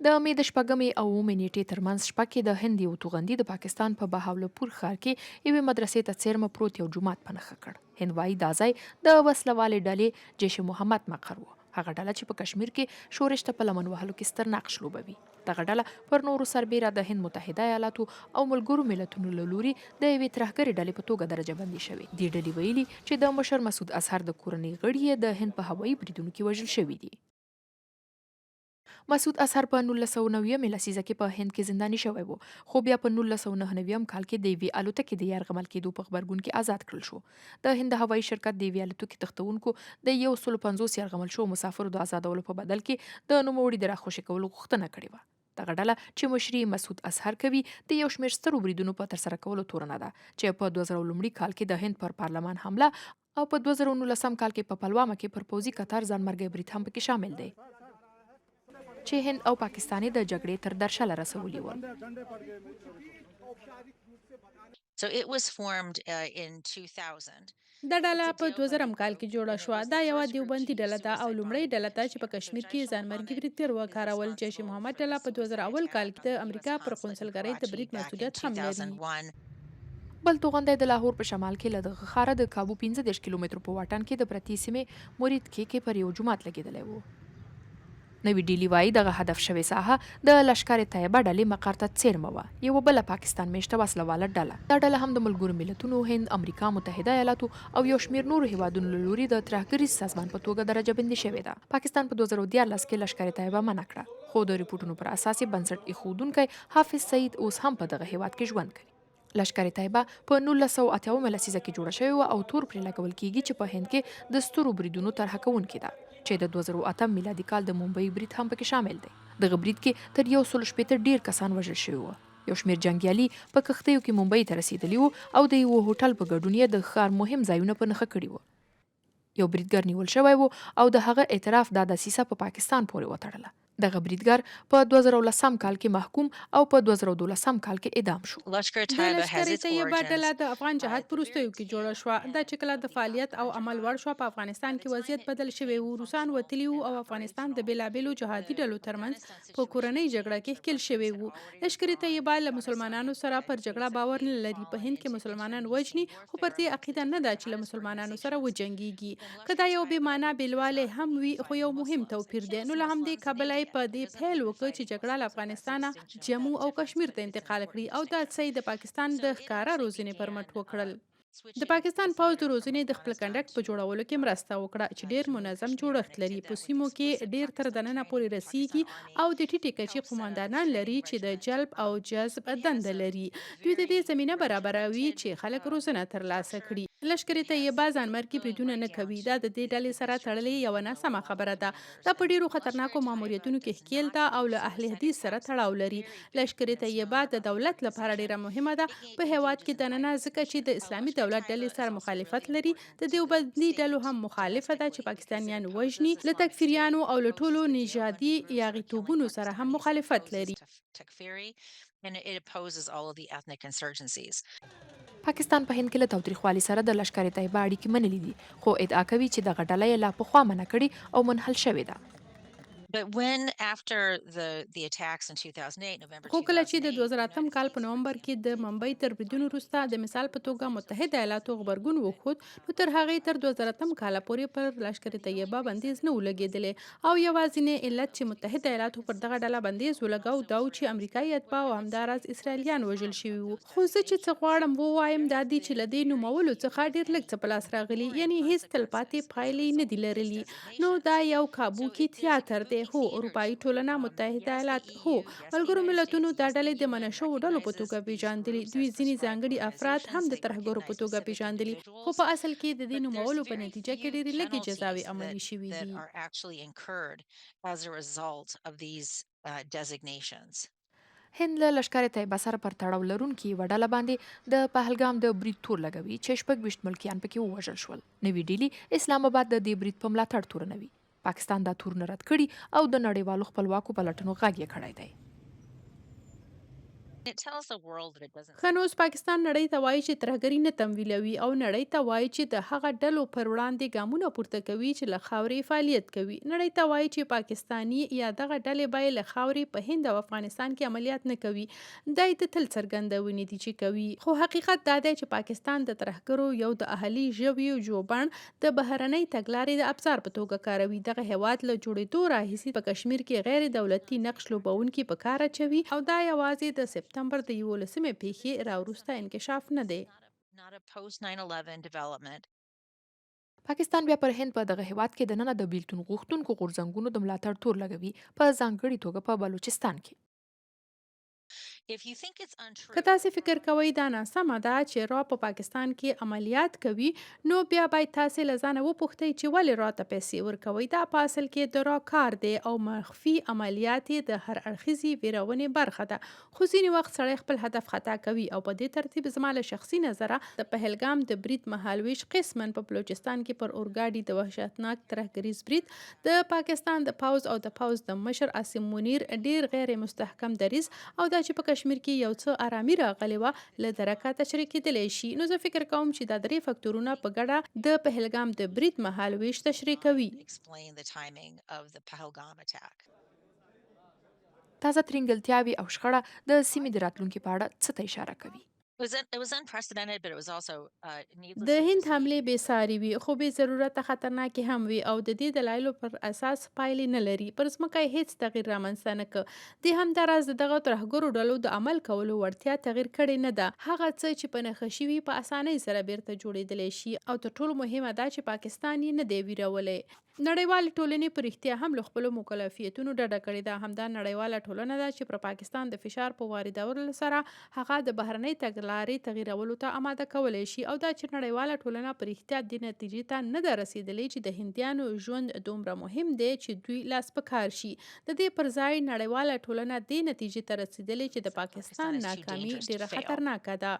د مې د شپږمې او اوومې نیټې ترمنځ شپه کې د هند یو توغندي د پاکستان په بهاولپور ښار کې یوې مدرسې ته څیرمه پروت یو جومات په نښه کړ. هند وایي دا ځای د وسله والې ډلې جیش محمد مقر و، هغه ډله چې په کشمیر کې شورش ته په لمن وهلو کې ستر نقش لوبوي. دغه ډله پر نورو سربیره د هند متحده ایالاتو او ملګرو ملتونو له لوري د یوې ترهګرې ډلې په توګه درجه بندي شوې. دې ډلې ویلي چې د مشر مسعود اظهر د کورنۍ غړي یې د هند په هوایي بریدونو کې وژل شوي دي. مسعود اظهر په 1990 لسیزه کې په هند کې زنداني شوی و، خو بیا په 1999 کال کې د یوې الوتکې د یرغمل کېدو په خبرګون کې آزاد کړل شو. د هند هوایي شرکت د یوې الوتکې تختونکو د 150 یرغمل شو مسافرو د آزادولو په بدل کې د نوموړي د راخوشي کولو غوښتنه کړې وه. دغه ډله چې مشري مسعود اظهر کوي د یو شمېر سترو بریدونو په ترسره کولو تورنه ده، چې په 2000 لومړي کال کې د هند پر پارلمان حمله او په 2019 کال کې په پلوامه کې پر پوځي کتار ځانمرګي برید هم پکې شامل دی، چې هند او پاکستان د جګړې تر درشله رسولي ول. So it was formed in 2000 دا ډله to په deal with 2000 کال کې جوړه شوه. دا یوه extraterrestrial دیوبندي ډله ده او لومړۍ geoscience. ډله ده چې په کشمیر کې ځانمرګي بریدګر وکارول. جیش محمد ډله په 2001 کال کې د امریکا پر قونسلګرۍ د برید مسؤلیت هم لري. بل توغندی د لاهور په شمال کې له دغه ښاره د کابو 15 کیلومترو په واټن کې د پرتې سیمې مرید کې پر یو جومات لګېدلی و. نوی ډیلی وایي دغه هدف شوې ساحه د لشکر طیبه ډلې مقر ته څیرمه وه، یوه بله پاکستان میشته وسله واله ډله. دا ډله هم د ملګرو ملتونو، هند، امریکا متحده ایالاتو او یو شمېر نورو هیوادونو له لوري د ترهګریز سازمان په توګه درجه بندي شوې ده. پاکستان په 2014 کې لشکر طیبه منع کړه، خو د ریپورټونو پر اساس یې بنسټ ایښودونکی حافظ سعید اوس هم په دغه هیواد کې ژوند کوي. لشکر طیبه په 1980 لسیزه کې جوړه شوې وه او تور پرې لګول کیږي چې په هند کې د سترو بریدونو طرحه کوونکې ده، چې د 2008 میلادي کال د ممبئی برید هم پکې شامل دی. دغه برید کې تر 160 ډیر کسان وژل شوي وو. یو شمېر جنګیالي په کښتیو کې ممبئی ته رسیدلي وو او د یوه هوټل په ګډون یې د ښار مهم ځایونه په نښه کړي وو. یو بریدګر نیول شوی وو او د هغه اعتراف دا دسیسه په پاکستان پورې وتړله. دغه بریدګر په 2010 کال کې محکوم او په 2012 کال کې اعدام شو. Lashkar د Taiba has لشکر its طیبه ډله origins د افغان جهاد په through وروستیو کې جوړه شوه. دا چې کله د فعالیت او عمل وړ شوه، په افغانستان کې وضعیت بدل شوی و. روسان وتلي وو او افغانستان د بېلابېلو جهادي ډلو ترمنځ په کورنۍ جګړه کې ښکېل شوی وو. لشکر طیبه له مسلمانانو سره پر جګړه باور نه لري. په هند کې مسلمانان وژني، خو پر دې عقیده نه ده چې له مسلمانانو سره وجنګیږي. که دا یو بې معنا بېلوالی هم وي، خو یو مهم توپیر دی. نو له همدې کبله یې په دې پیل وکړ چې جګړه له افغانستانه جموں او کشمیر ته انتقال کړي او دا څه د پاکستان د ښکاره روزنې پر مټ وکړل. د پاکستان پوځ د روزنې د خپل کنډک په جوړولو کې مرسته وکړه چې ډیر منظم جوړښت لري. په سیمو کې ډیر تر دننه پورې رسیږي او د ټیټې کچې قوماندانان لري چې د جلب او جذب دنده لري. دوی د دې زمینه برابروي چې خلک روزنه ترلاسه کړي. لشکر طیبه ځانمرګي بریدونه نه کوي. دا د دې ډلې سره تړلې یوه ناسمه خبره ده. دا په ډیرو خطرناکو ماموریتونو کې ښکیل ده او له اهل حدیث سره تړاو لري. لشکر طیبه د دولت لپاره ډیره مهمه ده په هیواد کې دننه، ځکه چې د اسلامي دولت ډلې سره مخالفت لري. د دیوبندي ډلو هم مخالفه ده چې پاکستانیان وژني. له تکفیریانو او له ټولو نژادي یاغیتوبونو سره هم مخالفت لري. Takfiri, and it opposes all of the ethnic insurgencies. پاکستان په هند کې له تاوتریخوالي سره د لشکر طیبه اړیکې منلي دي، خو ادعا کوي چې دغه ډله یې لا پخوا منع کړې او منحل شوې ده. But when after the attacks in 2008, November خو کله چې د 2008, the 2008 United کال په States نومبر کې د ممبئی تر بریدونو وروسته د مثال په توګه متحده ایالاتو غبرګون وښود، نو تر هغې تر 2008 کاله پورې پر لشکر طیبه بندیز نه و لګېدلی او یوازینی علت چې متحده ایالاتو پر دغه ډله بندیز ولګاوه دا و چې امریکایي اتباع او همداراز اسرائیلیان وژل شوي وو. خو زه چې څه غواړم ووایم دا دی چې له دې نومولو څخه ډېر لږ څه په لاس راغلي، یعنې هیڅ تلپاتې پایلې نه دي لرلي. نو دا یو کابوکي تیاتر دی. هو، اروپایي ټولنه، متحده ایالات، هو ملګرو ملتونو دا ډلې د منع شوو ډلو په توګه پیژندلې. دوی ځینې ځانګړي افراد هم د ترهګرو په توګه پیژندلي، خو په اصل کې د دې نومولو په نتیجه کې ډېرې لږې جزاوې عملي شوي that دي. are actually incurred as a result of these designations. هند له لشکر طیبه سره پر تړاو لرونکي یوه ډله باندې د پهلګام د برید تور لګوي چې 26 ملکیان پکې ووژل شول. نوي ډیلي اسلام آباد د دې برید په ملاتړ تورنوي. پاکستان دا تورونه رد کړي او د نړیوالو خپلواکو پلټنو غږ یې کړی دی. It tells the world that it doesn't ښه نو اوس پاکستان نړۍ ته وایي چې ترهګري نه تمویلوي او نړۍ ته وایي چې د هغه ډلو پر وړاندې ګامونه پورته کوي چې له خاورې فعالیت کوي. نړۍ ته وایي چې پاکستاني یا دغه ډلې به یې له خاورې په هند او افغانستان کې عملیات نه کوي. دا یې د تل څرګندونې دي چې کوي. خو حقیقت دا دی چې پاکستان د ترهګرو یو د اهلي ژویو ژوبڼ د بهرنۍ تګلارې د ابزار په توګه کاروي. دغه هیواد له جوړېدو راهیسې په کشمیر کې غیر دولتي نقش لوبونکي په کار اچوي او دا یوازې د سپتمبر د 11مې پیښې راوروسته انکشاف نه دی. not a post 9/11 development. پاکستان بیا پر هند په دغه هیواد کې د ننه د بیلتون غوښتونکو غورځنګونو د ملاتړ تور لګوي په ځانګړي توګه په بلوچستان کې. If you think it's untrue, که تاسې فکر کوئ دا ناسمه ده چې را په پاکستان کې عملیات کوي نو بیا باید تاسې له ځانه وپوښتئ چې ولې را ته پیسې ورکوئ. دا په اصل کې د را کار دی او مخفي عملیات یې د هر اړخیزې ویرونې برخه ده. خو ځینې وخت سړی خپل هدف خطا کوي او په دې ترتیب زما له شخصي نظره د پهلګام د برید مهالویش قسماً په بلوچستان کې پر اورګاډي د وحشتناک ترهګریز برید د پاکستان د پوځ او د پوځ د مشر عاصم منیر ډیر غیر مستحکم دریځ او دا چې په کشمیر کې یو څه آرامي راغلی وه له درکه تشریح کېدلی شي. نو زه فکر کوم چې دا درې فکتورونه په ګډه د پهلګام د برید مهالویش تشریح کوي. explain the timing of the Pahalgam attack. تازه ترینګلتیاوې او شخړه د سیمې د راتلونکي په اړه څه ته اشاره کوي؟ It was unprecedented, but it was also needless. د هند حملې بې ساري وي خو بې ضرورته خطرناکې هم وي او د دې دلایلو پر اساس پایلې نه لري. پر ځمکه یې هیڅ تغییر رامنځته نه کړ. د همداراز دغه ترهګرو ډلو د عمل کولو وړتیا تغییر کړې نه ده. هغه څه چې په نښه شوي په اسانۍ سره بیرته جوړېدلی شي او تر ټولو مهمه دا چې پاکستان یې نه دی ویرولی. نړیوالې ټولنې په رښتیا هم له خپلو مکلفیتونو ډډه کړې ده. همدا نړیواله ټولنه ده چې پر پاکستان د فشار په واردولو سره هغه د بهرنۍ تګلارې تغییرولو ته آماده کولی شي او دا چې نړیواله ټولنه په رښتیا دې نتیجې ته نه ده رسېدلې چې د هندیانو ژوند دومره مهم دی چې دوی لاس په کار شي. د دې پر ځای نړیواله ټولنه دې نتیجې ته رسېدلې چې د پاکستان ناکامي ډیره خطرناکه ده.